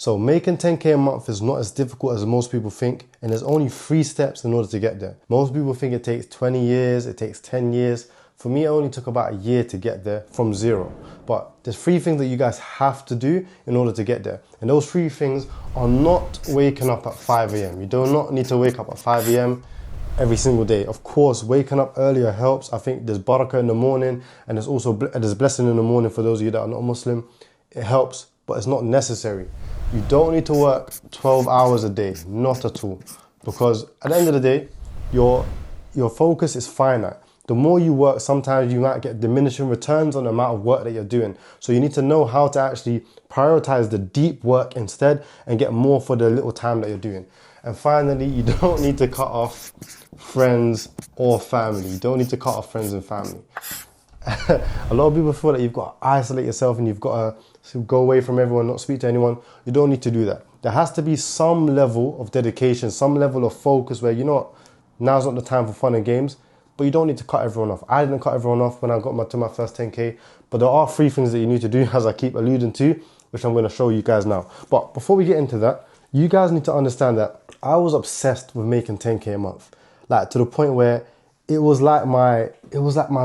So making 10K a month is not as difficult as most people think, and there's only 3 steps in order to get there. Most people think it takes 20 years, it takes 10 years. For me, it only took about a year to get there from 0. But there's 3 things that you guys have to do in order to get there. And those 3 things are not waking up at 5 a.m. You do not need to wake up at 5 a.m. every single day. Of course, waking up earlier helps. I think there's barakah in the morning, and there's also there's blessing in the morning for those of you that are not Muslim. It helps, but it's not necessary. You don't need to work 12 hours a day, not at all. Because at the end of the day, your focus is finite. The more you work, sometimes you might get diminishing returns on the amount of work that you're doing. So you need to know how to actually prioritize the deep work instead and get more for the little time that you're doing. And finally, you don't need to cut off friends or family. You don't need to cut off friends and family. A lot of people feel that you've got to isolate yourself and you've got to go away from everyone, not speak to anyone. You don't need to do that. There has to be some level of dedication, some level of focus where, you know what, now's not the time for fun and games, but you don't need to cut everyone off. I didn't cut everyone off when I got to my first 10K, but there are 3 things that you need to do, as I keep alluding to, which I'm going to show you guys now. But before we get into that, you guys need to understand that I was obsessed with making 10K a month, like to the point where it was like my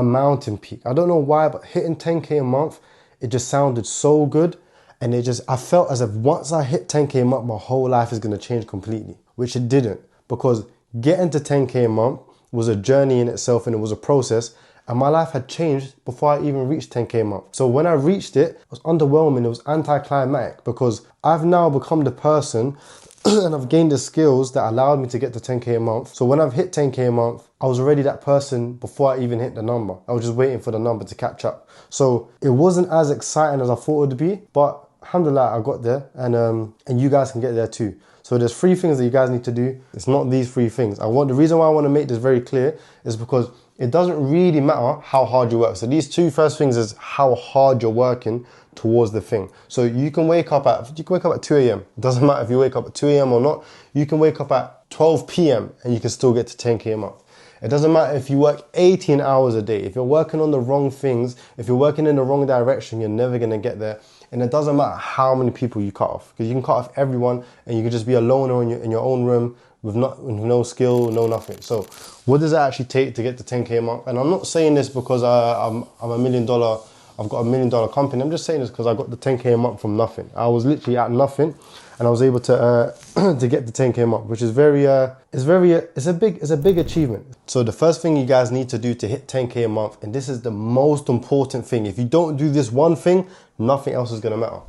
mountain peak. I don't know why, but hitting 10K a month, it just sounded so good. And I felt as if once I hit 10K a month, my whole life is going to change completely, which it didn't, because getting to 10K a month was a journey in itself and it was a process. And my life had changed before I even reached 10K a month. So when I reached it, it was underwhelming. It was anticlimactic because I've now become the person and I've gained the skills that allowed me to get to 10K a month. So when I've hit 10K a month, I was already that person before I even hit the number. I was just waiting for the number to catch up. So it wasn't as exciting as I thought it would be, but alhamdulillah, I got there, and you guys can get there too. So there's 3 things that you guys need to do. It's not these 3 things. The reason why I want to make this very clear is because it doesn't really matter how hard you work. So these 2 first things is how hard you're working towards the thing. So you can wake up at 2 a.m. It doesn't matter if you wake up at 2 a.m. or not. You can wake up at 12 p.m. and you can still get to 10K a month. It doesn't matter if you work 18 hours a day. If you're working on the wrong things, if you're working in the wrong direction, you're never going to get there. And it doesn't matter how many people you cut off, because you can cut off everyone and you can just be a loner in your own room with no skill, no nothing. So what does it actually take to get to 10K a month? And I'm not saying this because I'm $1 million, I've got $1 million company. I'm just saying this because I got the 10K a month from nothing. I was literally at nothing and I was able to to get the 10K a month, which is it's a big achievement. So the first thing you guys need to do to hit 10K a month, and this is the most important thing. If you don't do this one thing, nothing else is gonna matter.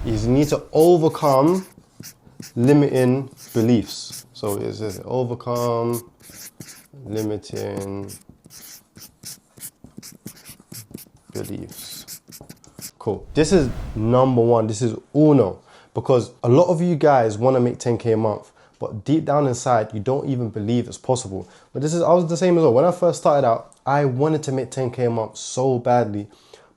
Is you need to overcome limiting beliefs. So it says overcome limiting beliefs. Cool. This is number 1. This is uno. Because a lot of you guys want to make 10K a month, but deep down inside, you don't even believe it's possible. But I was the same as well. When I first started out, I wanted to make 10K a month so badly,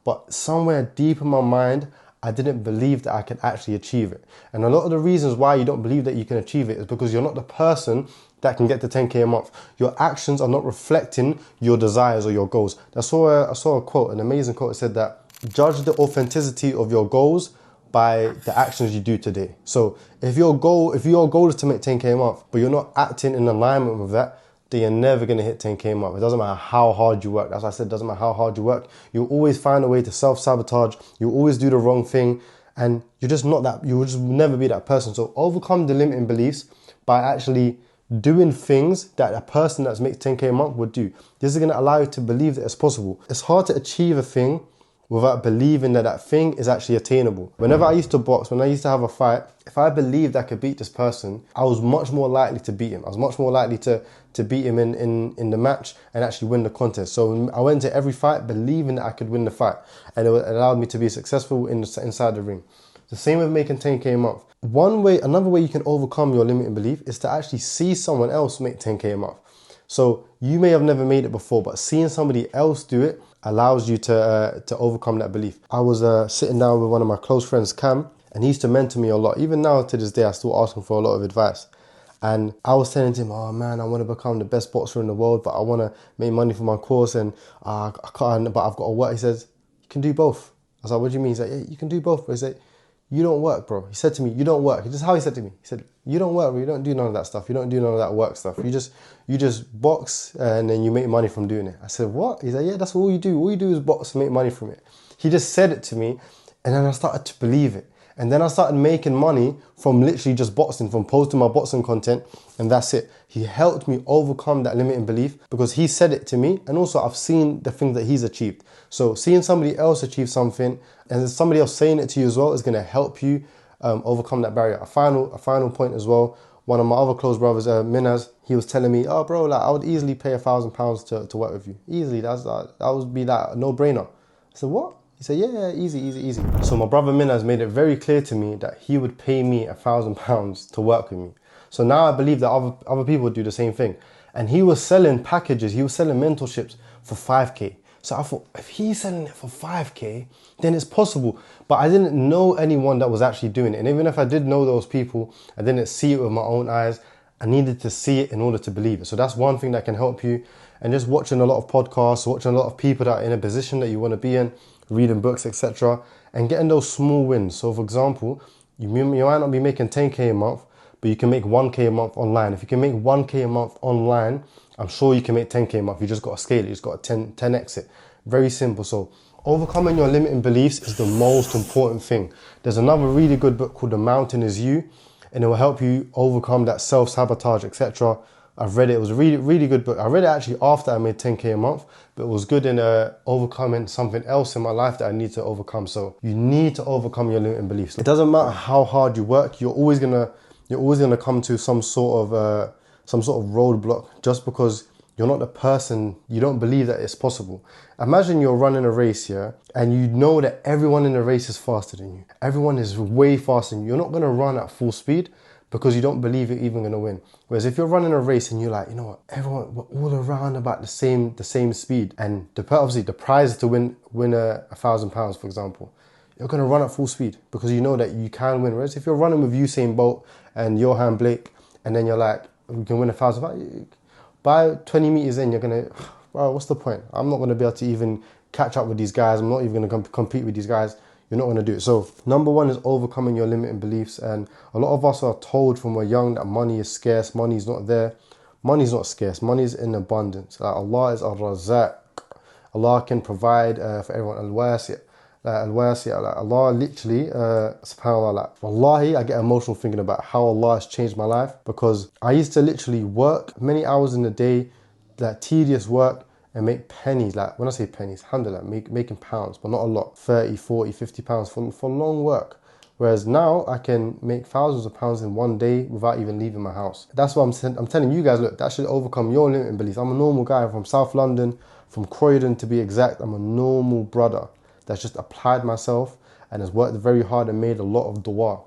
but somewhere deep in my mind, I didn't believe that I could actually achieve it. And a lot of the reasons why you don't believe that you can achieve it is because you're not the person that can get to 10K a month. Your actions are not reflecting your desires or your goals. I saw a quote, an amazing quote. It said that judge the authenticity of your goals by the actions you do today. So if your goal is to make 10K a month, but you're not acting in alignment with that, then you're never going to hit 10K a month. It doesn't matter how hard you work. That's why I said it doesn't matter how hard you work. You'll always find a way to self-sabotage. You'll always do the wrong thing. And you're just not that, you will just never be that person. So overcome the limiting beliefs by actually doing things that a person that makes 10K a month would do. This is going to allow you to believe that it's possible. It's hard to achieve a thing without believing that that thing is actually attainable. Whenever I used to box, when I used to have a fight, if I believed I could beat this person, I was much more likely to beat him. I was much more likely to beat him in the match and actually win the contest. So I went to every fight believing that I could win the fight, and it allowed me to be successful inside the ring. The same with making 10K a month. Another way you can overcome your limiting belief is to actually see someone else make 10K a month. So you may have never made it before, but seeing somebody else do it allows you to overcome that belief. I was sitting down with one of my close friends, Cam, and he used to mentor me a lot. Even now to this day, I still ask him for a lot of advice. And I was telling him, oh man, I want to become the best boxer in the world, but I want to make money for my course and I can't, but I've got to work. He says, you can do both. I was like, what do you mean? He's like, yeah, you can do both. But he said, you don't work, bro. He said to me, you don't work. This is how he said to me. He said, you don't work, bro. You don't do none of that stuff. You don't do none of that work stuff. You just box and then you make money from doing it. I said, what? He said, yeah, that's all you do. All you do is box and make money from it. He just said it to me and then I started to believe it. And then I started making money from literally just boxing, from posting my boxing content, and that's it. He helped me overcome that limiting belief because he said it to me, and also I've seen the things that he's achieved. So seeing somebody else achieve something, and somebody else saying it to you as well, is going to help you overcome that barrier. A final point as well. One of my other close brothers, Minaz, he was telling me, oh bro, like I would easily pay £1,000 to work with you. Easily, that would be like a no-brainer. I said, what? He said, yeah, easy. So my brother Minaz made it very clear to me that he would pay me £1,000 to work with me. So now I believe that other people would do the same thing. And he was selling packages, he was selling mentorships for 5K. So I thought, if he's selling it for 5K, then it's possible. But I didn't know anyone that was actually doing it. And even if I did know those people, I didn't see it with my own eyes. I needed to see it in order to believe it. So that's one thing that can help you. And just watching a lot of podcasts, watching a lot of people that are in a position that you want to be in, reading books, etc., and getting those small wins. So for example, you might not be making 10K a month, but you can make 1K a month online. If you can make 1K a month online, I'm sure you can make 10K a month. You just got to scale it. You just got to 10x it. Very simple. So overcoming your limiting beliefs is the most important thing. There's another really good book called The Mountain Is You, and it will help you overcome that self-sabotage, etc. I've read it. It was a really good book. I read it actually after I made 10K a month, but it was good in overcoming something else in my life that I need to overcome. So you need to overcome your limiting beliefs. It doesn't matter how hard you work. You're always gonna come to some sort of roadblock just because you're not the person, you don't believe that it's possible. Imagine you're running a race here and you know that everyone in the race is faster than you. Everyone is way faster than you. You're not gonna run at full speed because you don't believe you're even gonna win. Whereas if you're running a race and you're like, you know what, everyone, we're all around about the same speed, and obviously the prize is to win £1,000, for example, you're gonna run at full speed because you know that you can win. Whereas if you're running with Usain Bolt and Johan Blake, and then you're like, we can win £1,000, by 20 meters in, you're gonna, well, what's the point? I'm not gonna be able to even catch up with these guys. I'm not even gonna compete with these guys. You're not going to do it. So number one is overcoming your limiting beliefs. And a lot of us are told from we're young that money is scarce. Money is not there. Money is not scarce. Money is in abundance. Like Allah is Ar-Razzaq. Allah can provide for everyone. Al-Wasi'. Al-Wasi'. Like Allah literally, subhanAllah, like, wallahi, I get emotional thinking about how Allah has changed my life, because I used to literally work many hours in the day, that tedious work, and make pennies. Like when I say pennies, alhamdulillah, making pounds, but not a lot, 30, 40, 50 pounds for long work. Whereas now I can make thousands of pounds in one day without even leaving my house. That's why I'm telling you guys, look, that should overcome your limiting beliefs. I'm a normal guy from South London, from Croydon to be exact. I'm a normal brother that's just applied myself and has worked very hard and made a lot of dua.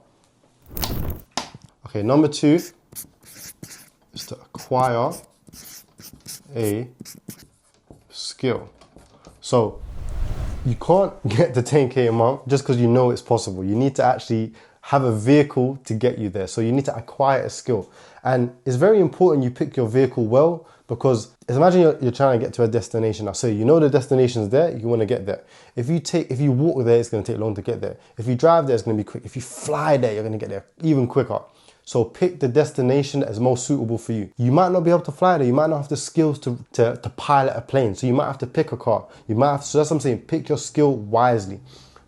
Okay, number 2 is to acquire a skill. So you can't get to 10K a month just because you know it's possible. You need to actually have a vehicle to get you there. So you need to acquire a skill. And it's very important you pick your vehicle well, because imagine you're trying to get to a destination. Now, so you know the destination's there, you want to get there. If you walk there, it's going to take long to get there. If you drive there, it's going to be quick. If you fly there, you're going to get there even quicker. So pick the destination that is most suitable for you. You might not be able to fly there. You might not have the skills to pilot a plane. So you might have to pick a car. So that's what I'm saying. Pick your skill wisely.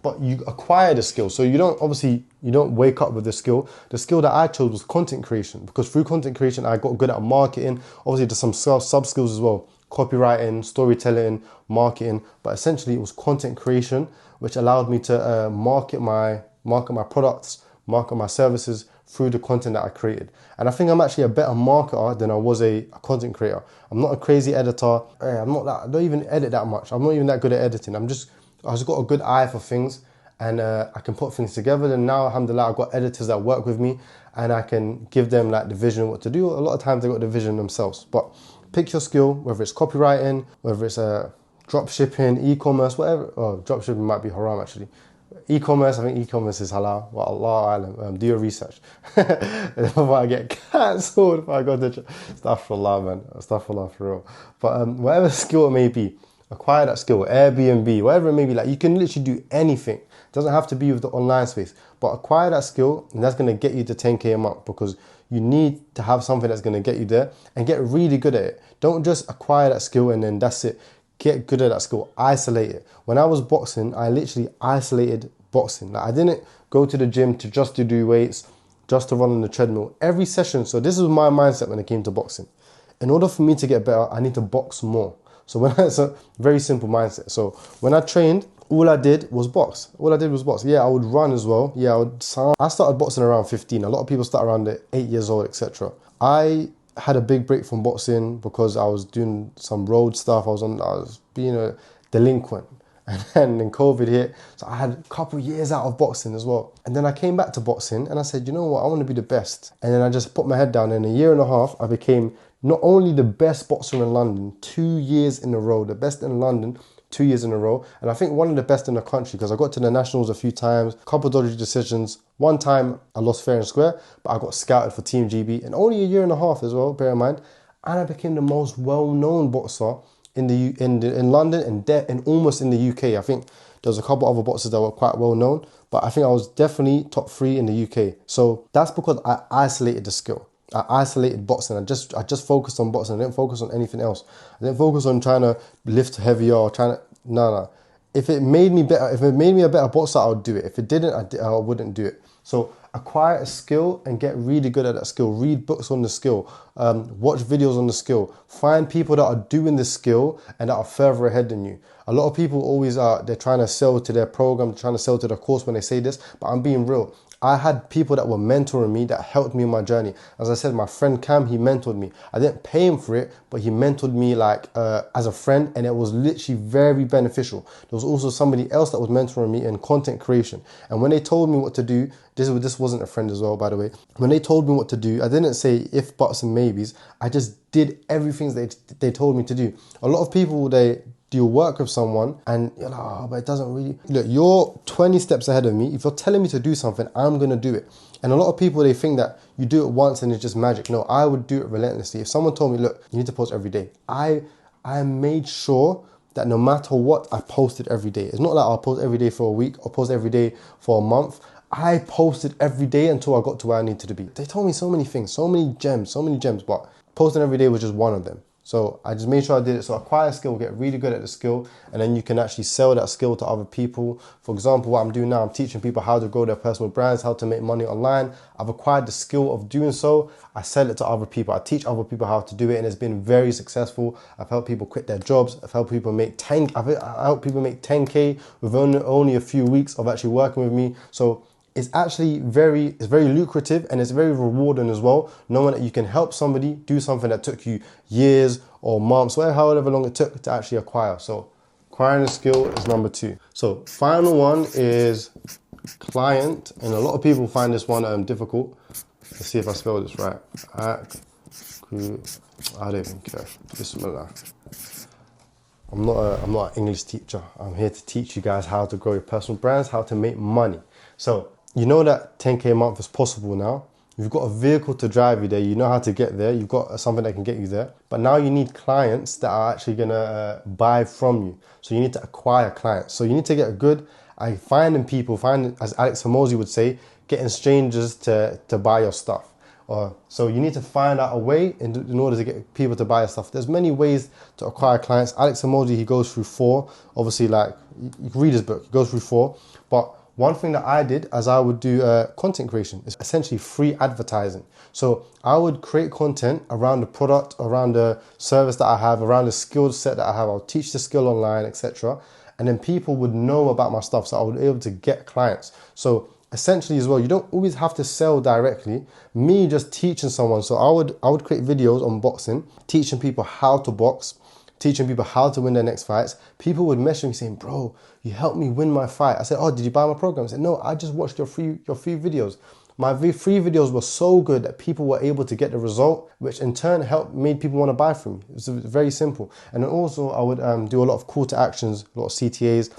But you acquire the skill. So you don't wake up with the skill. The skill that I chose was content creation, because through content creation, I got good at marketing. Obviously, there's some sub skills as well. Copywriting, storytelling, marketing. But essentially, it was content creation, which allowed me to market my products, market my services through the content that I created. And I think I'm actually a better marketer than I was a content creator. I'm not a crazy editor. I don't even edit that much. I'm not even that good at editing. I've just got a good eye for things, and I can put things together. And now, alhamdulillah, I've got editors that work with me, and I can give them like the vision of what to do. A lot of times they got the vision themselves. But pick your skill, whether it's copywriting, whether it's drop shipping, e-commerce, whatever. Oh, drop shipping might be haram actually. E-commerce, I think e-commerce is halal. Well, Allah alam, do your research. If I get cancelled, if I go to astaghfirullah, man, astaghfirullah for real. But whatever skill it may be, acquire that skill. Airbnb, whatever it may be, like you can literally do anything. It doesn't have to be with the online space, but acquire that skill, and that's going to get you to 10K a month, because you need to have something that's going to get you there, and get really good at it. Don't just acquire that skill and then that's it. Get good at that skill. Isolate it. When I was boxing, I literally isolated boxing. Like, I didn't go to the gym to do weights, just to run on the treadmill. Every session, so this was my mindset when it came to boxing. In order for me to get better, I need to box more. So it's a very simple mindset. So when I trained, all I did was box. Yeah, I would run as well. Yeah, I started boxing around 15. A lot of people start around 8 years old, etc. I had a big break from boxing because I was doing some road stuff. I was being a delinquent. And then COVID hit, so I had a couple years out of boxing as well. And then I came back to boxing and I said, you know what, I want to be the best. And then I just put my head down, and in a year and a half, I became not only the best boxer in London 2 years in a row, the best in London 2 years in a row, and I think one of the best in the country, because I got to the nationals a few times, a couple of dodgy decisions. One time I lost fair and square, but I got scouted for Team GB in only a year and a half as well, bear in mind. And I became the most well-known boxer in London and almost in the UK. I think there was a couple other boxers that were quite well known, but I think I was definitely top 3 in the UK. So that's because I isolated the skill. I isolated boxing. I just focused on boxing. I didn't focus on anything else. I didn't focus on trying to lift heavier or no. If it made me a better boxer, I would do it. If it didn't, I wouldn't do it. So acquire a skill and get really good at that skill. Read books on the skill. Watch videos on the skill. Find people that are doing the skill and that are further ahead than you. A lot of people always they're trying to sell to their program, trying to sell to their course when they say this, but I'm being real. I had people that were mentoring me that helped me in my journey. As I said, my friend Cam, he mentored me. I didn't pay him for it, but he mentored me as a friend, and it was literally very beneficial. There was also somebody else that was mentoring me in content creation. And when they told me what to do, this wasn't a friend as well, by the way. When they told me what to do, I didn't say if, buts, and maybes. I just did everything they told me to do. A lot of people, you'll work with someone and you're like, oh, but it doesn't really... Look, you're 20 steps ahead of me. If you're telling me to do something, I'm going to do it. And a lot of people, they think that you do it once and it's just magic. No, I would do it relentlessly. If someone told me, look, you need to post every day, I made sure that no matter what, I posted every day. It's not like I'll post every day for a week or post every day for a month. I posted every day until I got to where I needed to be. They told me so many things, so many gems, but posting every day was just one of them. So I just made sure I did it. So acquire a skill, get really good at the skill, and then you can actually sell that skill to other people. For example, what I'm doing now, I'm teaching people how to grow their personal brands, how to make money online. I've acquired the skill of doing so. I sell it to other people. I teach other people how to do it, and it's been very successful. I've helped people quit their jobs. I've helped people make 10K with only a few weeks of actually working with me. So it's actually very lucrative, and it's very rewarding as well, knowing that you can help somebody do something that took you years or months, however long it took to actually acquire. So acquiring a skill is number 2. So final one is client, and a lot of people find this one difficult. Let's see if I spell this right. I don't even care. Bismillah. I'm not an English teacher. I'm here to teach you guys how to grow your personal brands, how to make money. So you know that 10K a month is possible now. You've got a vehicle to drive you there. You know how to get there. You've got something that can get you there. But now you need clients that are actually going to buy from you. So you need to acquire clients. So you need to get good at finding people, as Alex Hormozi would say, getting strangers to buy your stuff. So you need to find out a way in order to get people to buy your stuff. There's many ways to acquire clients. Alex Hormozi, he goes through 4. Obviously, you can read his book. He goes through 4. But one thing that I did, as I would do content creation, is essentially free advertising. So I would create content around the product, around the service that I have, around the skill set that I have. I'll teach the skill online, etc. And then people would know about my stuff, so I would be able to get clients. So essentially as well, you don't always have to sell directly. Me just teaching someone. So I would create videos on boxing, teaching people how to box, teaching people how to win their next fights. People would message me saying, bro, you helped me win my fight. I said, oh, did you buy my program? I said, no, I just watched your free videos. My free videos were so good that people were able to get the result, which in turn made people want to buy from me. It was very simple. And then also I would do a lot of call to actions, a lot of CTAs.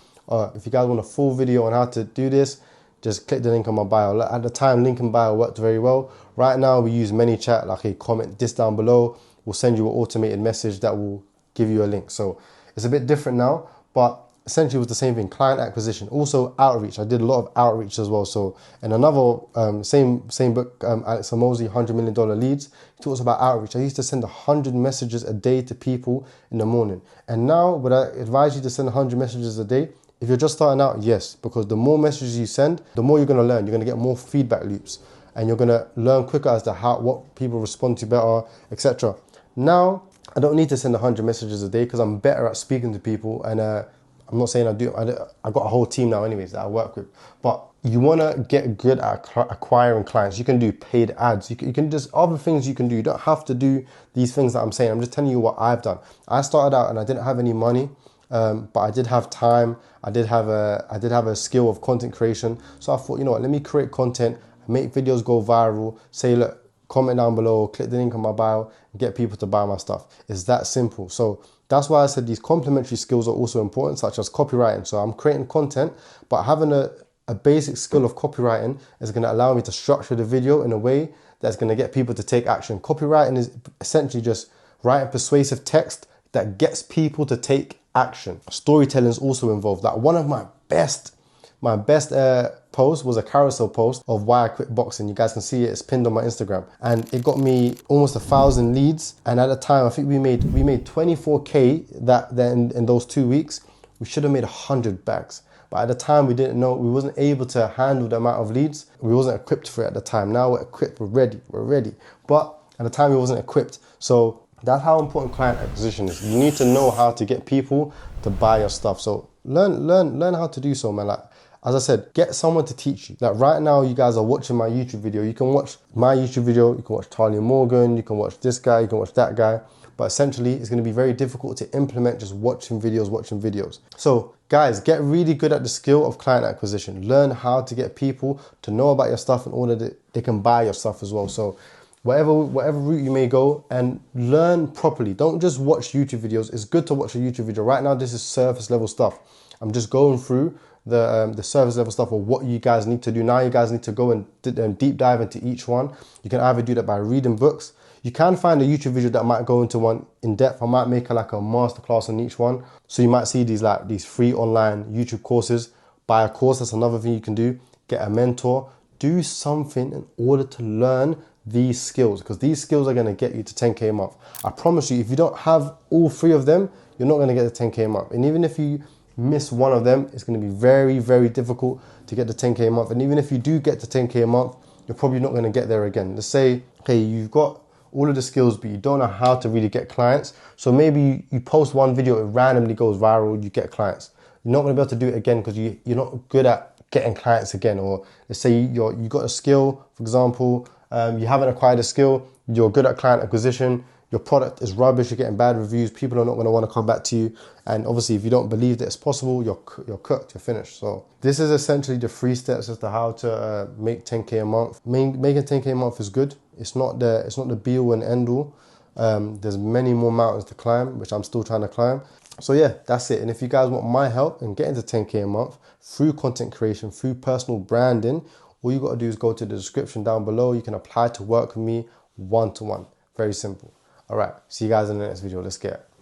If you guys want a full video on how to do this, just click the link on my bio. At the time, link in bio worked very well. Right now we use ManyChat, like a comment this down below. We'll send you an automated message that will give you a link. So it's a bit different now, but essentially was the same thing, client acquisition. Also outreach. I did a lot of outreach as well. So in another same book, Alex Hormozi, $100 million leads, he talks about outreach. I used to send 100 messages a day to people in the morning. And now would I advise you to send 100 messages a day? If you're just starting out, yes, because the more messages you send, the more you're going to learn. You're going to get more feedback loops, and you're going to learn quicker as to what people respond to better, etc. Now, I don't need to send 100 messages a day because I'm better at speaking to people, and I'm not saying I got a whole team now anyways that I work with, but you want to get good at acquiring clients. You can do paid ads. You can just other things you can do. You don't have to do these things that I'm saying. I'm just telling you what I've done. I started out and I didn't have any money. But I did have time. I did have a skill of content creation. So I thought, you know what, let me create content, make videos go viral, say, look, comment down below, click the link on my bio, and get people to buy my stuff. It's that simple. So that's why I said these complementary skills are also important, such as copywriting. So I'm creating content, but having a basic skill of copywriting is going to allow me to structure the video in a way that's going to get people to take action. Copywriting is essentially just writing persuasive text that gets people to take action. Storytelling is also involved. Like one of my best post was a carousel post of why I quit boxing. You guys can see it, it's pinned on my Instagram, and it got me almost 1,000 leads. And at the time, I think we made 24K that in those 2 weeks. We should have made 100 bags. But at the time, we didn't know, we wasn't able to handle the amount of leads. We wasn't equipped for it at the time. Now we're equipped, we're ready. But at the time, we wasn't equipped. So that's how important client acquisition is. You need to know how to get people to buy your stuff. So learn how to do so, man. Like, as I said, get someone to teach you. Like right now, you guys are watching my YouTube video. You can watch my YouTube video. You can watch Talia Morgan. You can watch this guy. You can watch that guy. But essentially, it's going to be very difficult to implement just watching videos. So guys, get really good at the skill of client acquisition. Learn how to get people to know about your stuff in order that they can buy your stuff as well. So whatever route you may go, and learn properly. Don't just watch YouTube videos. It's good to watch a YouTube video. Right now, this is surface level stuff. I'm just going through the surface level stuff of what you guys need to do. Now you guys need to go and deep dive into each one. You can either do that by reading books. You can find a YouTube video that might go into one in depth. I might make a masterclass on each one. So you might see these free online YouTube courses. Buy a course, that's another thing you can do. Get a mentor. Do something in order to learn these skills, because these skills are going to get you to 10K a month. I promise you, if you don't have all three of them, you're not going to get to 10K a month. And even if you miss one of them, it's going to be very, very difficult to get to 10K a month. And even if you do get to 10K a month, you're probably not going to get there again. Let's say, okay, you've got all of the skills, but you don't know how to really get clients. So maybe you post one video, it randomly goes viral, you get clients. You're not going to be able to do it again because you're not good at getting clients again. Or let's say you got a skill, for example, you haven't acquired a skill, you're good at client acquisition, your product is rubbish, you're getting bad reviews, people are not going to want to come back to you. And obviously, if you don't believe that it's possible, you're cooked, you're finished. So this is essentially the 3 steps as to how to make 10K a month. Making 10K a month is good. It's not the be all and end all. There's many more mountains to climb, which I'm still trying to climb. So yeah, that's it. And if you guys want my help in getting to 10K a month through content creation, through personal branding, all you got to do is go to the description down below. You can apply to work with me one-to-one. Very simple. All right, see you guys in the next video. Let's get it.